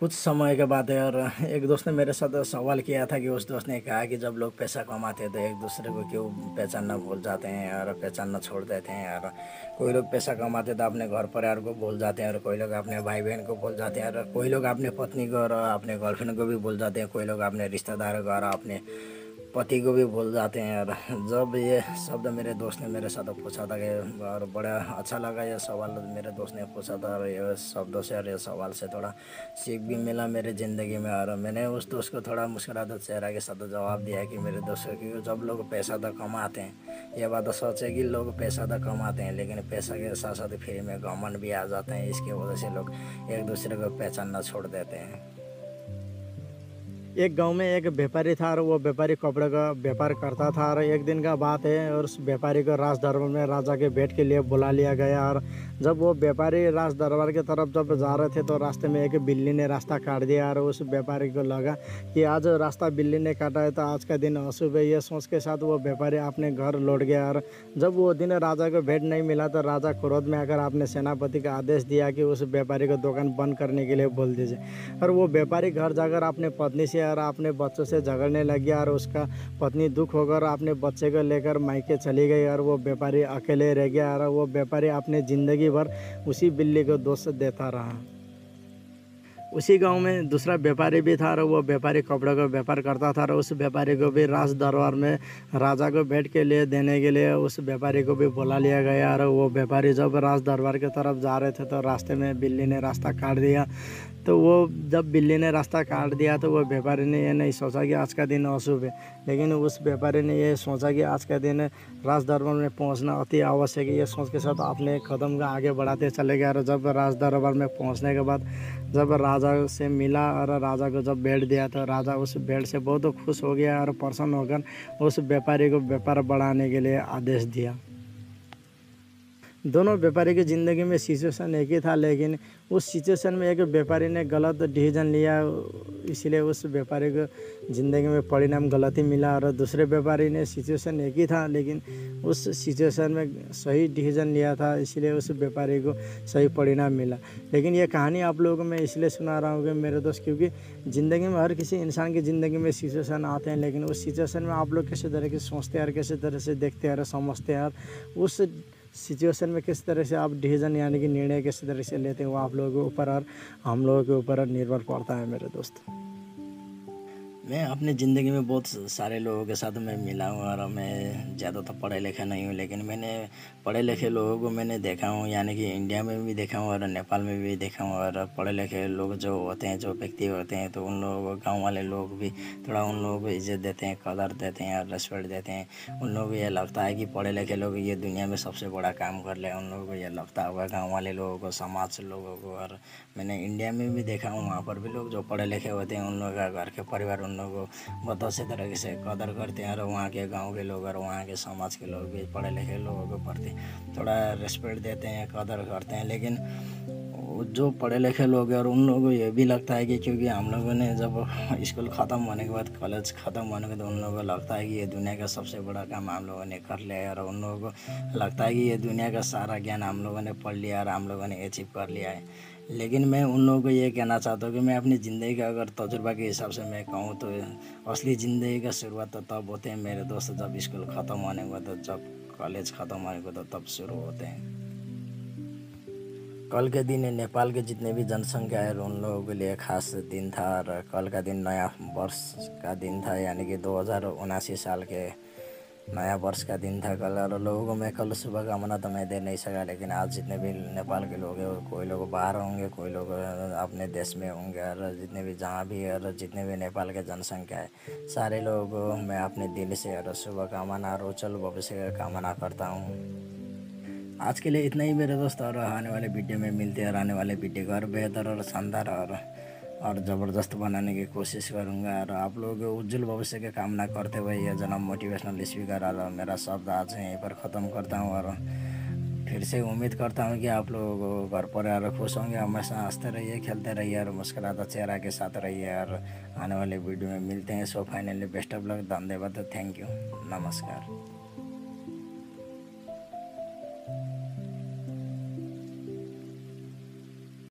कुछ समय के बाद यार एक दोस्त ने मेरे साथ सवाल किया था कि उस दोस्त ने कहा कि जब लोग पैसा कमाते हैं तो एक दूसरे को क्यों पहचानना भूल जाते हैं यार, पहचानना छोड़ देते हैं यार। कोई लोग पैसा कमाते तो अपने घर परिवार को भूल जाते हैं और कोई लोग अपने भाई बहन को भूल जाते हैं और कोई लोग अपने पत्नी को और अपने गर्लफ्रेंड को भी भूल जाते हैं, कोई लोग अपने रिश्तेदारों को और अपने पति को भी भूल जाते हैं यार। जब ये शब्द मेरे दोस्त ने मेरे साथ पूछा था कि और बड़ा अच्छा लगा ये सवाल मेरे दोस्त ने पूछा था और ये शब्दों से और ये सवाल से थोड़ा सीख भी मिला मेरे ज़िंदगी में। और मैंने उस दोस्त को थोड़ा मुस्कुराते चेहरा के साथ जवाब दिया कि मेरे दोस्त को, क्योंकि जब लोग पैसा तो कमाते हैं, ये बात तो सच है कि लोग पैसा तो कमाते हैं, लेकिन पैसा के साथ साथ फ्री में घमंड भी आ जाते हैं। इसकी वजह से लोग एक दूसरे को पहचानना छोड़ देते हैं। एक गांव में एक व्यापारी था और वो व्यापारी कपड़े का व्यापार करता था। और एक दिन का बात है और उस व्यापारी को राज दरबार में राजा के भेंट के लिए बुला लिया गया। और जब वो व्यापारी राज दरबार की तरफ जब जा रहे थे तो रास्ते में एक बिल्ली ने रास्ता काट दिया। और उस व्यापारी को लगा कि आज रास्ता बिल्ली ने काटा है तो आज का दिन अशुभ है। ये सोच के साथ वो व्यापारी अपने घर लौट गया। और जब वो दिन राजा को भेंट नहीं मिला तो राजा क्रोध में आकर अपने सेनापति का आदेश दिया कि उस व्यापारी को दुकान बंद करने के लिए बोल दीजिए। और वो व्यापारी घर जाकर अपने पत्नी से और अपने बच्चों से झगड़ने लग गया। और उसका पत्नी दुख होकर अपने बच्चे को लेकर मायके चली गई और वो व्यापारी अकेले रह गया। और वो व्यापारी अपने ज़िंदगी भर उसी बिल्ली को दोष देता रहा। उसी गांव में दूसरा व्यापारी भी था और वो व्यापारी कपड़े का व्यापार करता था। और उस व्यापारी को भी राज दरबार में राजा को भेंट के लिए देने के लिए उस व्यापारी को भी बुला लिया गया। और वो व्यापारी जब राज दरबार की तरफ जा रहे थे तो रास्ते में बिल्ली ने रास्ता काट दिया। तो वो जब बिल्ली ने रास्ता काट दिया तो वो व्यापारी ने ये नहीं सोचा कि आज का दिन अशुभ है, लेकिन उस व्यापारी ने ये सोचा कि आज का दिन राज दरबार में पहुंचना अति आवश्यक है। ये सोच के साथ अपने कदम का आगे बढ़ाते चले गए। और जब राज दरबार में पहुंचने के बाद जब राजा से मिला और राजा को जब भेंट दिया तो राजा उस भेंट से बहुत खुश हो गया और प्रसन्न होकर उस व्यापारी को व्यापार बढ़ाने के लिए आदेश दिया। दोनों व्यापारी की ज़िंदगी में सिचुएशन एक ही था, लेकिन उस सिचुएशन में एक व्यापारी ने गलत डिसीजन लिया, इसलिए उस व्यापारी को ज़िंदगी में परिणाम गलत ही मिला। और दूसरे व्यापारी ने सिचुएशन एक ही था, लेकिन उस सिचुएशन में सही डिसीजन लिया था, इसलिए उस व्यापारी को सही परिणाम मिला। लेकिन ये कहानी आप लोगों को मैं इसलिए सुना रहा हूँ कि मेरे दोस्त, क्योंकि ज़िंदगी में हर किसी इंसान की ज़िंदगी में सिचुएशन आते हैं, लेकिन उस सिचुएशन में आप लोग कैसे तरह के सोचते हैं और कैसे तरह से देखते हैं और समझते हैं और उस सिचुएशन में किस तरह से आप डिसीजन यानी कि निर्णय किस तरह से लेते हैं वो आप लोगों के ऊपर और हम लोगों के ऊपर निर्भर पड़ता है मेरे दोस्त। मैं अपनी ज़िंदगी में बहुत सारे लोगों के साथ मैं मिला हूँ और मैं ज़्यादा तो पढ़े लिखे नहीं हूँ, लेकिन मैंने पढ़े लिखे लोगों को मैंने देखा हूँ, यानी कि इंडिया में भी देखा हूँ और नेपाल में भी देखा हूँ। और पढ़े लिखे लोग जो होते हैं, जो व्यक्ति होते हैं, तो उन लोगों को गाँव वाले लोग भी थोड़ा उन लोगों को इज्जत देते हैं, कदर देते हैं और रेस्पेक्ट देते हैं। उन लोगों को ये लगता है कि पढ़े लिखे लोग ये दुनिया में सबसे बड़ा काम कर ले, उन लोगों को ये लगता होगा गाँव वाले लोगों को, समाज लोगों को। और मैंने इंडिया में भी देखा हूँ, वहाँ पर भी लोग जो पढ़े लिखे होते हैं उन लोगों का घर के परिवार उन लोगों को बहुत अच्छे तरीके से कदर करते हैं। और वहाँ के गांव के लोग और वहाँ के समाज के लोग भी पढ़े लिखे लोगों के प्रति थोड़ा रिस्पेक्ट देते हैं, कदर करते हैं। लेकिन जो पढ़े लिखे लोग हैं और उन लोगों को ये भी लगता है कि क्योंकि हम लोगों ने जब स्कूल ख़त्म होने के बाद, कॉलेज ख़त्म होने के बाद उन लोगों को लगता है कि ये दुनिया का सबसे बड़ा काम हम लोगों ने कर लिया है। और उन लोगों को लगता है कि ये दुनिया का सारा ज्ञान हम लोगों ने पढ़ लिया और हम लोगों ने अचीव कर लिया है। लेकिन मैं उन लोगों को ये कहना चाहता हूँ कि मैं अपनी ज़िंदगी का अगर तजुर्बा के हिसाब से मैं कहूँ तो असली ज़िंदगी का शुरुआत तो तब होते हैं मेरे दोस्त, जब स्कूल ख़त्म होने के बाद, जब कॉलेज ख़त्म होने के बाद तब शुरू होते हैं। कल के दिन नेपाल के जितने भी जनसंख्या है उन लोगों के लिए खास दिन था। और कल का दिन नया वर्ष का दिन था, यानी कि 2079 साल के नया वर्ष का दिन था कल। और लोगों को मैं कल शुभकामना तो मैं दे नहीं सका, लेकिन आज जितने भी नेपाल के लोग हैं, कोई लोग बाहर होंगे, कोई लोग अपने देश में होंगे, और जितने भी जहाँ भी और जितने भी नेपाल के जनसंख्या है, सारे लोगों को मैं अपने दिल से और शुभकामना और उज्जवल भविष्य का कामना करता हूँ। आज के लिए इतना ही मेरे दोस्त, और आने वाले वीडियो में मिलते हैं और आने वाले वीडियो को और बेहतर और शानदार और ज़बरदस्त बनाने की कोशिश करूँगा। और आप लोगों के उज्जवल भविष्य की कामना करते हुए यह जन्म मोटिवेशनल स्पीकर और मेरा शब्द आज यहीं पर ख़त्म करता हूँ। और फिर से उम्मीद करता हूँ कि आप लोगों को घर परिवार खुश होंगे, हमेशा हंसते रहिए, खेलते रहिए और मुस्कुराता चेहरा के साथ रहिए। और आने वाले वीडियो में मिलते हैं। So finally best of luck, धन्यवाद, थैंक यू, नमस्कार।